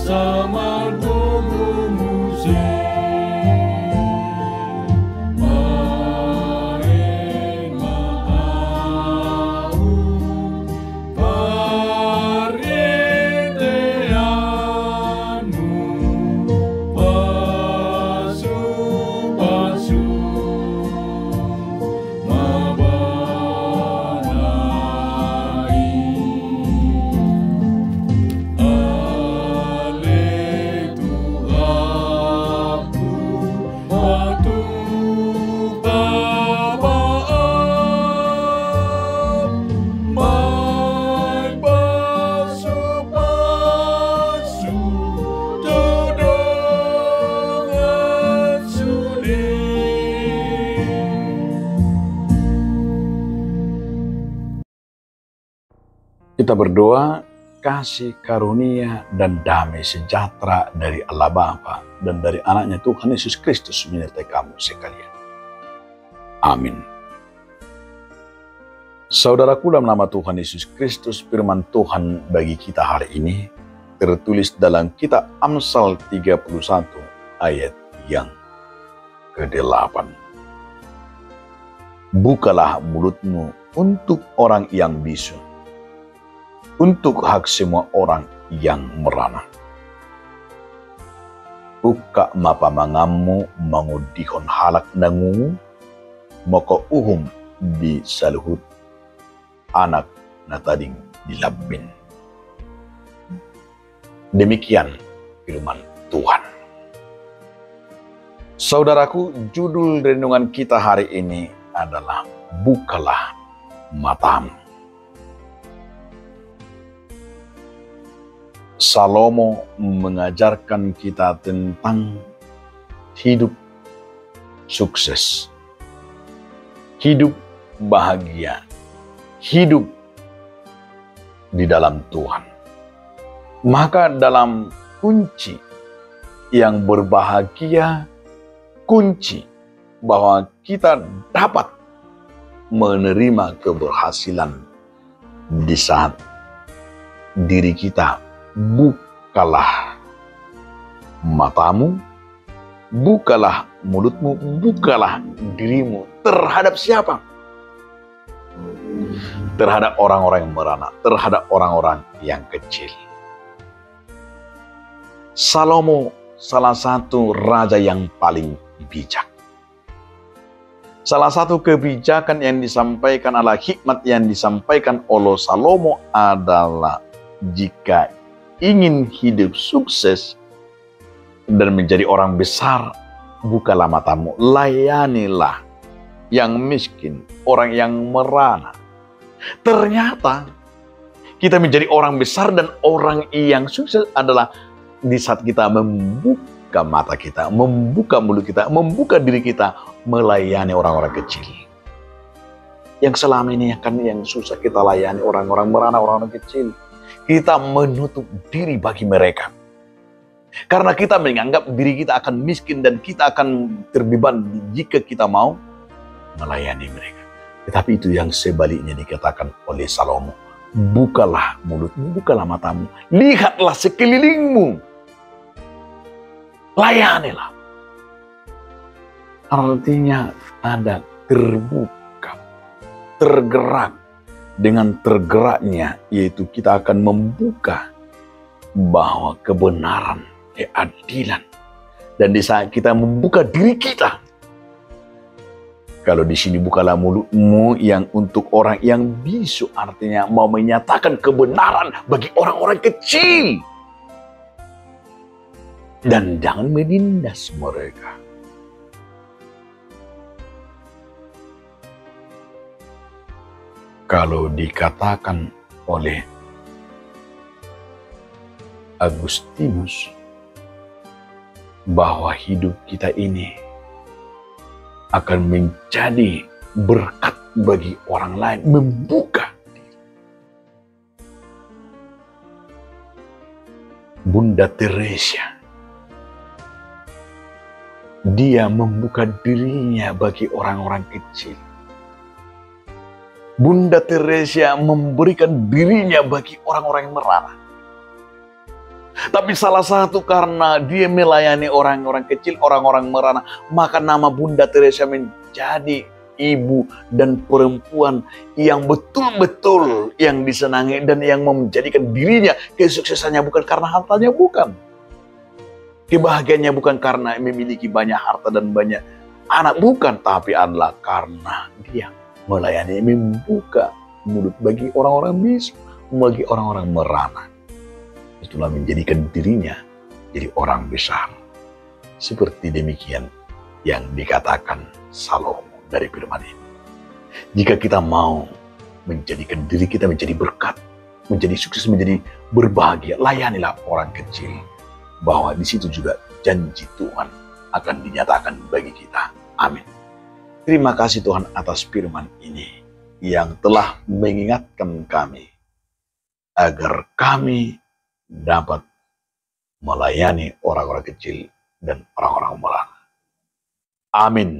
sama tubuhmu main matamu periteanmu pasu-pasu Kita berdoa, kasih karunia dan damai sejahtera dari Allah Bapa dan dari anaknya Tuhan Yesus Kristus menyertai kamu sekalian. Amin. Saudaraku, dalam nama Tuhan Yesus Kristus, firman Tuhan bagi kita hari ini tertulis dalam kitab Amsal 31 ayat yang ke-8. Bukalah mulutmu untuk orang yang bisu, untuk hak semua orang yang merana. Uka mapa mangamu mangudihon halak nangungu, moko uhum di saluhut, anak natading dilabin. Demikian firman Tuhan. Saudaraku, judul renungan kita hari ini adalah Bukalah Matamu. Salomo mengajarkan kita tentang hidup sukses, hidup bahagia, hidup di dalam Tuhan. Maka dalam kunci yang berbahagia, kunci bahwa kita dapat menerima keberhasilan di saat diri kita bukalah matamu, bukalah mulutmu, bukalah dirimu. Terhadap siapa? Terhadap orang-orang yang merana, terhadap orang-orang yang kecil. Salomo salah satu raja yang paling bijak. Salah satu kebijakan yang disampaikan adalah hikmat yang disampaikan oleh Salomo adalah jika ingin hidup sukses dan menjadi orang besar, bukalah matamu, layanilah yang miskin, orang yang merana. Ternyata kita menjadi orang besar dan orang yang sukses adalah di saat kita membuka mata kita, membuka mulut kita, membuka diri kita, melayani orang-orang kecil. Yang selama ini kan yang susah kita layani orang-orang merana, orang-orang kecil. Kita menutup diri bagi mereka. Karena kita menganggap diri kita akan miskin dan kita akan terbeban jika kita mau melayani mereka. Tetapi itu yang sebaliknya dikatakan oleh Salomo. Bukalah mulutmu, bukalah matamu. Lihatlah sekelilingmu. Layanilah. Artinya ada terbuka, tergerak. Dengan tergeraknya, yaitu kita akan membuka bahwa kebenaran, keadilan. Dan di saat kita membuka diri kita, kalau di sini bukalah mulutmu yang untuk orang yang bisu, artinya mau menyatakan kebenaran bagi orang-orang kecil. Dan jangan menindas mereka. Kalau dikatakan oleh Agustinus bahwa hidup kita ini akan menjadi berkat bagi orang lain, membuka diri. Bunda Teresa, dia membuka dirinya bagi orang-orang kecil. Bunda Teresa memberikan dirinya bagi orang-orang yang merana. Tapi salah satu karena dia melayani orang-orang kecil, orang-orang merana, maka nama Bunda Teresa menjadi ibu dan perempuan yang betul-betul yang disenangi dan yang menjadikan dirinya kesuksesannya bukan karena hartanya, bukan. Kebahagiaannya bukan karena memiliki banyak harta dan banyak anak, bukan, tapi adalah karena dia melayani, membuka mulut bagi orang-orang bisu, bagi orang-orang merana. Itulah menjadikan dirinya jadi orang besar. Seperti demikian yang dikatakan Salomo dari firman ini. Jika kita mau menjadikan diri kita menjadi berkat, menjadi sukses, menjadi berbahagia, layanilah orang kecil. Bahwa di situ juga janji Tuhan akan dinyatakan bagi kita. Amin. Terima kasih Tuhan atas firman ini yang telah mengingatkan kami agar kami dapat melayani orang-orang kecil dan orang-orang merana. Amin.